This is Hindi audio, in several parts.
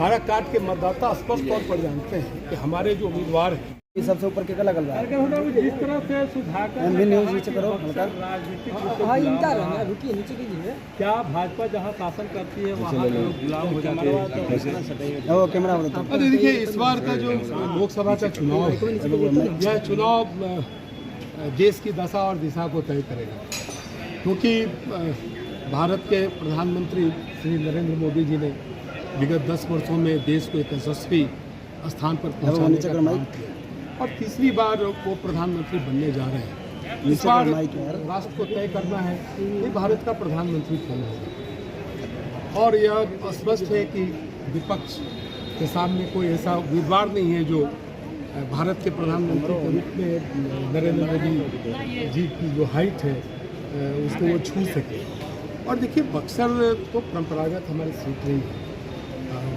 काराकाट के मतदाता स्पष्ट तौर पर जानते हैं कि हमारे जो उम्मीदवार हैं ये सबसे ऊपर क्या लगा जिस तरह से सुधाकर नीचे करो क्या भाजपा जहां शासन करती है वहां लोग गुलाम हो जाते हैं। वो कैमरा अरे देखिए, इस बार का जो लोकसभा का चुनाव है, यह चुनाव देश की दशा और दिशा को तय करेगा, क्योंकि भारत के प्रधानमंत्री श्री नरेंद्र मोदी जी ने विगत 10 वर्षों में देश को एक यशस्वी स्थान पर पहुंचाने का काम किया और तीसरी बार वो प्रधानमंत्री बनने जा रहे हैं। इस बार राष्ट्र को तय करना है कि भारत का प्रधानमंत्री कौन होगा, और यह स्पष्ट है कि विपक्ष के सामने कोई ऐसा उम्मीदवार नहीं है जो भारत के प्रधानमंत्री के रूप में नरेंद्र मोदी जी की जो हाइट है उसको वो छू सके। और देखिए, बक्सर तो परंपरागत हमारी सीट रही है।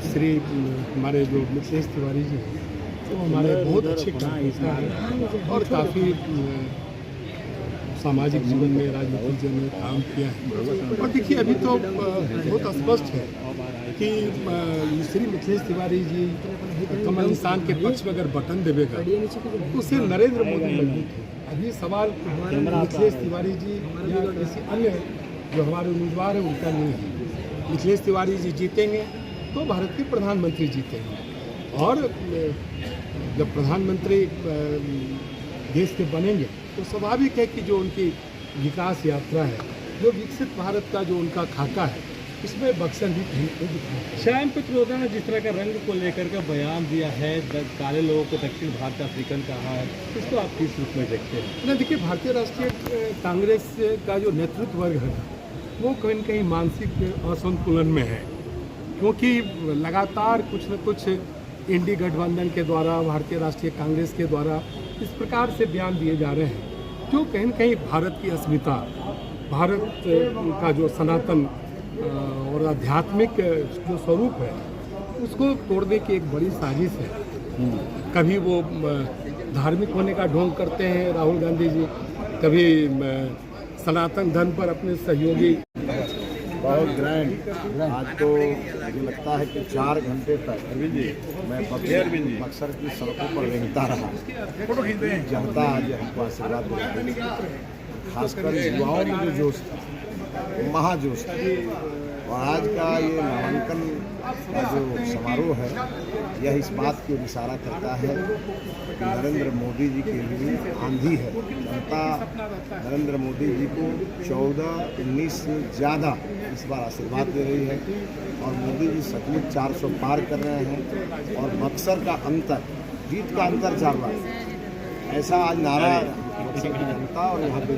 श्री हमारे जो मिथिलेश तिवारी जी हैं तो हमारे बहुत अच्छे कार्यकर्ता हैं और काफ़ी सामाजिक जीवन में, राजनीतिक जीवन में काम किया है। और देखिए, अभी तो बहुत स्पष्ट है कि श्री मिथिलेश तिवारी जी कमल निशान के पक्ष में अगर बटन देवेगा तो उससे नरेंद्र मोदी मजबूत है। अभी सवाल मिथिलेश तिवारी जी या किसी अन्य जो हमारे उम्मीदवार हैं उनका नहीं है। मिथिलेश तिवारी जी जीतेंगे तो भारत के प्रधानमंत्री जीतेंगे, और जब प्रधानमंत्री देश के बनेंगे तो स्वाभाविक है कि जो उनकी विकास यात्रा है, जो विकसित भारत का जो उनका खाका है, इसमें बक्सर भी कहीं पे दिखा। श्याम पित्रोदा ने जिस तरह का रंग को लेकर के बयान दिया है, काले लोगों को दक्षिण भारत का अफ्रीकन कहा है, इसको आप किस रूप में देखते हैं? नहीं, देखिए, भारतीय राष्ट्रीय कांग्रेस का जो नेतृत्व वर्ग है वो कहीं न कहीं मानसिक असंतुलन में है, क्योंकि लगातार कुछ न कुछ इंडी गठबंधन के द्वारा, भारतीय राष्ट्रीय कांग्रेस के द्वारा इस प्रकार से बयान दिए जा रहे हैं जो कहीं न कहीं भारत की अस्मिता, भारत का जो सनातन और आध्यात्मिक जो स्वरूप है उसको तोड़ने की एक बड़ी साजिश है। कभी वो धार्मिक होने का ढोंग करते हैं राहुल गांधी जी, कभी सनातन धर्म पर अपने सहयोगी। बहुत ग्रैंड। आज तो मुझे लगता है कि 4 घंटे तक मैं बक्सर की सड़कों पर रेंगता रहा। जनता आज हमको आशीर्वाद दे रही है, खासकर युवाओं में जो जोश था, महाजोश था। और आज का ये नामांकन का जो समारोह है, यह इस बात की ओर इशारा करता है कि नरेंद्र मोदी जी के लिए आंधी है। जनता नरेंद्र मोदी जी को 14-19 से ज़्यादा इस बार आशीर्वाद दे रही है, और मोदी जी सचमुच 400 पार कर रहे हैं, और बक्सर का अंतर, जीत का अंतर 4 लाख, ऐसा आज नारा बक्सर की जनता और यहाँ पे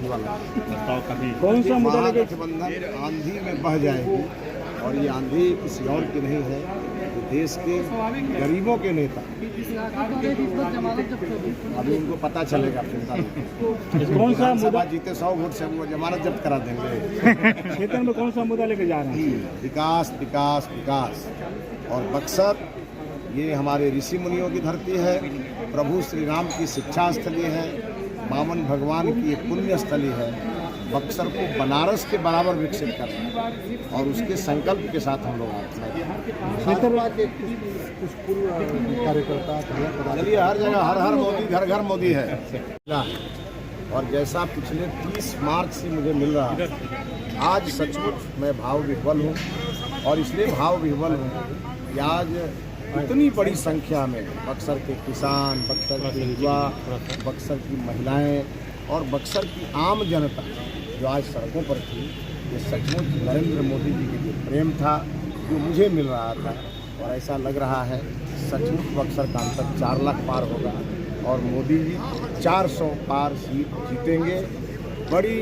कौन सा मुद्दा गठबंधन आंधी में बह जाएगी, और ये आंधी किसी और की नहीं है, ये देश के गरीबों के नेता। अभी उनको पता चलेगा, चिंता नहीं। कौन सा मुद्दा जीते 100 वोट से वो जमानत जब्त करा देंगे। क्षेत्र में कौन सा मुद्दा लेके जा रहे हैं? विकास, विकास, विकास। और बक्सर ये हमारे ऋषि मुनियों की धरती है, प्रभु श्री राम की शिक्षा स्थली है, वामन भगवान की एक पुण्य स्थली है। बक्सर को बनारस के बराबर विकसित करना, और उसके संकल्प के साथ हम लोग आते हैं। कुछ पूर्व कार्यकर्ता, चलिए, हर जगह हर हर मोदी, घर घर मोदी है। और जैसा पिछले 30 मार्च से मुझे मिल रहा है, आज सचमुच मैं भाव विह्वल हूँ। और इसलिए भाव विह्वल हूँ कि आज इतनी बड़ी संख्या में बक्सर के किसान, बक्सर के युवा, बक्सर की महिलाएं और बक्सर की आम जनता जो आज सड़कों पर थी, ये सचमुच नरेंद्र मोदी जी के जो प्रेम था, जो मुझे मिल रहा था। और ऐसा लग रहा है सचमुच बक्सर का अंतर 4 लाख पार होगा, और मोदी जी 400 पार सीट जीतेंगे। बड़ी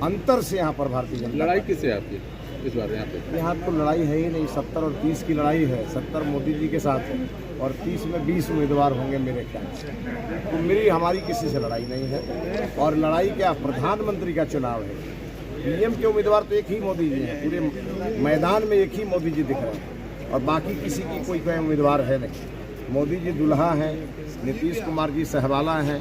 अंतर से यहाँ पर भारतीय जनता। लड़ाई किससे है आपकी इस बार यहाँ पे? यहाँ तो लड़ाई है ही नहीं, 70 और 30 की लड़ाई है। 70 मोदी जी के साथ है, और 30 में 20 उम्मीदवार होंगे मेरे ख्याल से। तो हमारी किसी से लड़ाई नहीं है। और लड़ाई क्या, प्रधानमंत्री का चुनाव है। पीएम के उम्मीदवार तो एक ही मोदी जी हैं, पूरे मैदान में एक ही मोदी जी दिख रहे हैं, और बाकी किसी की कोई उम्मीदवार है नहीं। मोदी जी दुल्हा हैं, नीतीश कुमार जी सहवाला हैं,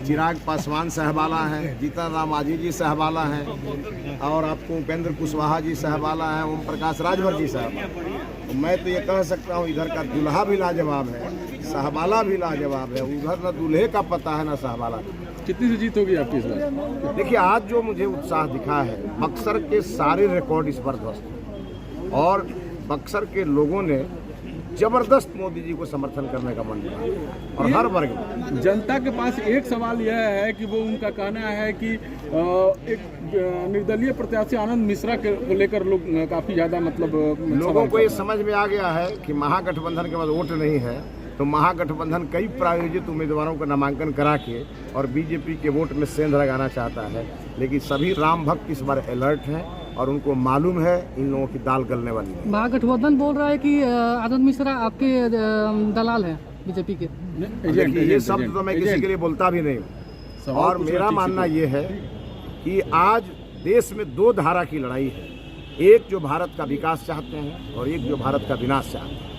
चिराग पासवान सहवाला हैं, जीतन राम मांझी जी सहवाला हैं, और आपको उपेंद्र कुशवाहा जी सहवाला हैं, ओम प्रकाश राजभर जी सहवाला। तो मैं तो ये कह सकता हूँ इधर का दूल्हा भी लाजवाब है, साहबाला भी लाजवाब है। उधर न दूल्हे का पता है न साहबाला। कितनी सी जीत होगी आपकी इस बार? देखिए आज जो मुझे उत्साह दिखा है, बक्सर के सारे रिकॉर्ड इस बार ध्वस्त हैं और बक्सर के लोगों ने जबरदस्त मोदी जी को समर्थन करने का मन किया और हर वर्ग में। जनता के पास एक सवाल यह है कि वो उनका कहना है कि एक निर्दलीय प्रत्याशी आनंद मिश्रा को लेकर लोग काफी ज्यादा लोगों को ये समझ में आ गया है कि महागठबंधन के बाद वोट नहीं है, तो महागठबंधन कई प्रायोजित उम्मीदवारों का नामांकन करा के और बीजेपी के वोट में सेंध लगाना चाहता है। लेकिन सभी राम भक्त इस बार अलर्ट हैं और उनको मालूम है इन लोगों की दाल गलने वाली है। महागठबंधन बोल रहा है कि आनंद मिश्रा आपके दलाल हैं बीजेपी के। देखिए ये शब्द तो मैं किसी के लिए बोलता भी नहीं हूँ और मेरा मानना ये है कि आज देश में दो धारा की लड़ाई है। एक जो भारत का विकास चाहते हैं और एक जो भारत का विनाश चाहते हैं।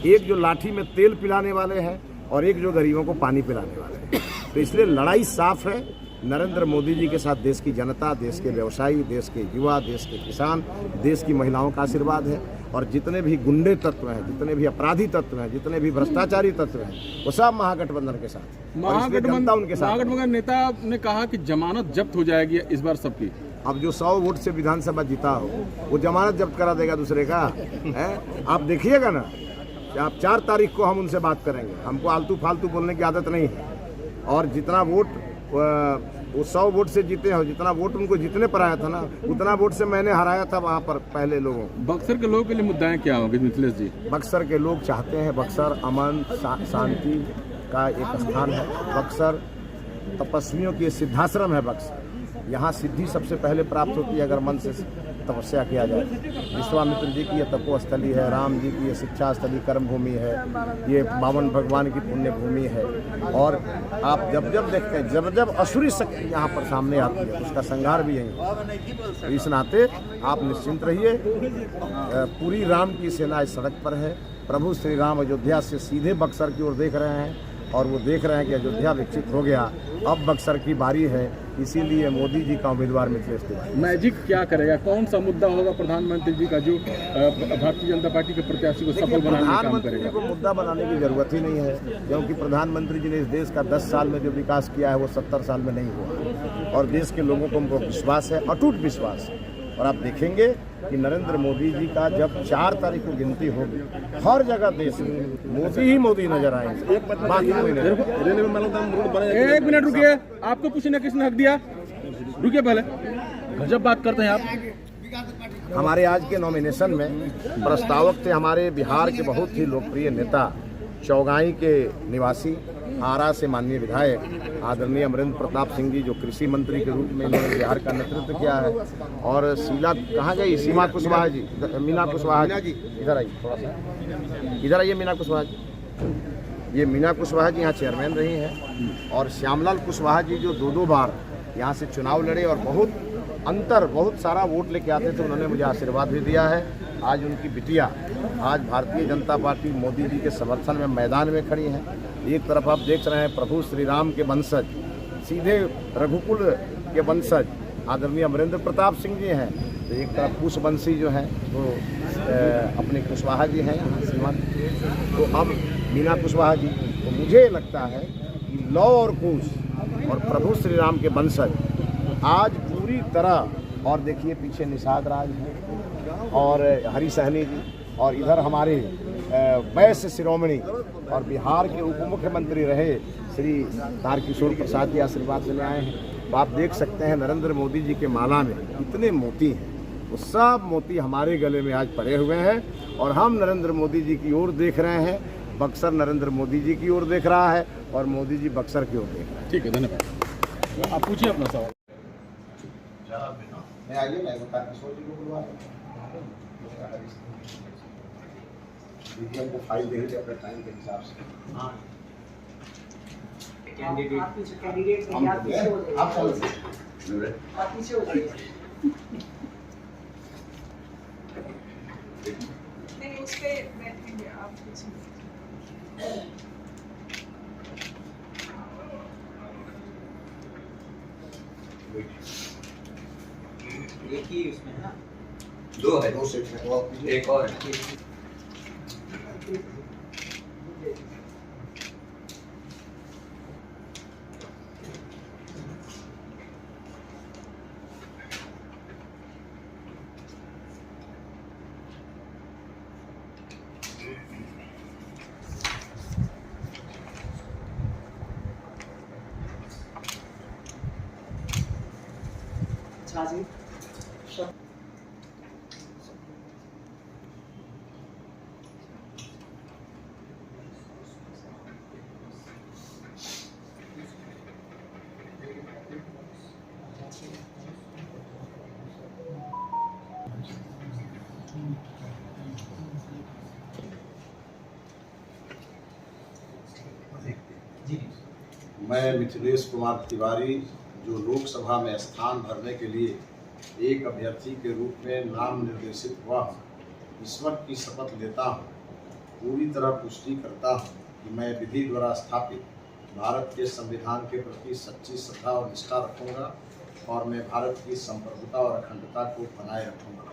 एक जो लाठी में तेल पिलाने वाले हैं और एक जो गरीबों को पानी पिलाने वाले हैं। तो इसलिए लड़ाई साफ है। नरेंद्र मोदी जी के साथ देश की जनता, देश के व्यवसायी, देश के युवा, देश के किसान, देश की महिलाओं का आशीर्वाद है और जितने भी गुंडे तत्व हैं, जितने भी अपराधी तत्व हैं, जितने भी भ्रष्टाचारी तत्व हैं, वो सब महागठबंधन के साथ। महागठबंधन नेता ने कहा कि जमानत जब्त हो जाएगी इस बार सबकी। अब जो 100 वोट से विधानसभा जीता हो वो जमानत जब्त करा देगा दूसरे का है? आप देखिएगा ना, आप 4 तारीख को हम उनसे बात करेंगे। हमको आलतू फालतू बोलने की आदत नहीं है और जितना वोट वो 100 वोट से जीते हैं, जितना वोट उनको जीतने पर आया था ना, उतना वोट से मैंने हराया था वहाँ पर पहले लोगों। बक्सर के लोगों के लिए मुद्दाएं क्या होंगे मिथिलेश जी? बक्सर के लोग चाहते हैं बक्सर अमन शांति का एक स्थान है। बक्सर तपस्वियों की सिद्धाश्रम है। बक्सर यहाँ सिद्धि सबसे पहले प्राप्त होती है अगर मन से तपस्या किया जाए। विश्वामित्र जी की ये तपोस्थली है, राम जी की ये शिक्षा स्थली कर्म भूमि है, ये बावन भगवान की पुण्य भूमि है। और आप जब जब देखते हैं, जब जब असुरी शक्ति यहाँ पर सामने आती है उसका संहार भी यही है। तो इस नाते आप निश्चिंत रहिए, पूरी राम की सेना इस सड़क पर है। प्रभु श्री राम अयोध्या से सीधे बक्सर की ओर देख रहे हैं और वो देख रहे हैं कि अयोध्या विकसित हो गया, अब बक्सर की बारी है। इसीलिए मोदी जी का उम्मीदवार मिथिलेश तिवारी। मैजिक क्या करेगा? कौन सा मुद्दा होगा प्रधानमंत्री जी का जो भारतीय जनता पार्टी के प्रत्याशी को सफल बनाने का काम करेगा? प्रधानमंत्री को मुद्दा बनाने की जरूरत ही नहीं है, क्योंकि प्रधानमंत्री जी ने इस देश का 10 साल में जो विकास किया है वो 70 साल में नहीं हुआ और देश के लोगों को विश्वास है, अटूट विश्वास है। और आप देखेंगे कि नरेंद्र मोदी जी का जब 4 तारीख को गिनती होगी, हर जगह देश में मोदी ही मोदी नजर आएंगे। एक मिनट रुकिए, आपको किसी ने किसने हक दिया? रुकिए पहले, गजब बात करते हैं आप। हमारे आज के नॉमिनेशन में प्रस्तावक थे हमारे बिहार के बहुत ही लोकप्रिय नेता, चौगाई के निवासी, आरा से माननीय विधायक आदरणीय अमरेंद्र प्रताप सिंह जी, जो कृषि मंत्री के रूप में इन्होंने बिहार का नेतृत्व किया है। और शीला कहाँ गई? सीमा कुशवाहा जी, मीना कुशवाहा जी, इधर आइए थोड़ा सा, इधर आइए। मीना कुशवाहा जी, ये मीना कुशवाहा जी यहाँ चेयरमैन रही हैं और श्यामलाल कुशवाहा जी जो 2 बार यहाँ से चुनाव लड़े और बहुत सारा वोट लेके आते थे, उन्होंने मुझे आशीर्वाद भी दिया है। आज उनकी बिटिया आज भारतीय जनता पार्टी मोदी जी के समर्थन में मैदान में खड़ी हैं। एक तरफ आप देख रहे हैं प्रभु श्री राम के वंशज, सीधे रघुकुल के वंशज आदरणीय अमरेंद्र प्रताप सिंह जी हैं, तो एक तरफ कुशवंशी जो हैं वो अपने कुशवाहा जी हैं यहाँ सीमा। तो अब मीना कुशवाहा जी, तो मुझे लगता है कि लौ और कुश और प्रभु श्री राम के वंशज आज पूरी तरह, और देखिए पीछे निषाद राज हैं और हरी सहनी जी, और इधर हमारे वैश्य शिरोमणि और बिहार के उप मुख्यमंत्री रहे श्री तारकिशोर प्रसाद जी आशीर्वाद लेने आए हैं। तो आप देख सकते हैं नरेंद्र मोदी जी के माला में इतने मोती हैं, वो सब मोती हमारे गले में आज पड़े हुए हैं और हम नरेंद्र मोदी जी की ओर देख रहे हैं। बक्सर नरेंद्र मोदी जी की ओर देख रहा है और मोदी जी बक्सर की ओर देख रहे हैं। ठीक है, धन्यवाद। आप पूछिए अपना सवाल। आइए, मैं तारकिशोर जी को बुलवा हमको फाइल दे दे अपने टाइम के हिसाब से। हाँ, कैंडिडेट आप पीछे हो जाइए। नहीं, उस पे बैठेंगे आप पीछे। एक ही उसमें है ना, 2 है, 2 सीट है, एक और है। मैं मिथिलेश कुमार तिवारी जो लोकसभा में स्थान भरने के लिए एक अभ्यर्थी के रूप में नाम निर्देशित हुआ हूँ, ईश्वर की शपथ लेता हूँ, पूरी तरह पुष्टि करता हूँ कि मैं विधि द्वारा स्थापित भारत के संविधान के प्रति सच्ची श्रद्धा और निष्ठा रखूँगा और मैं भारत की संप्रभुता और अखंडता को बनाए रखूँगा।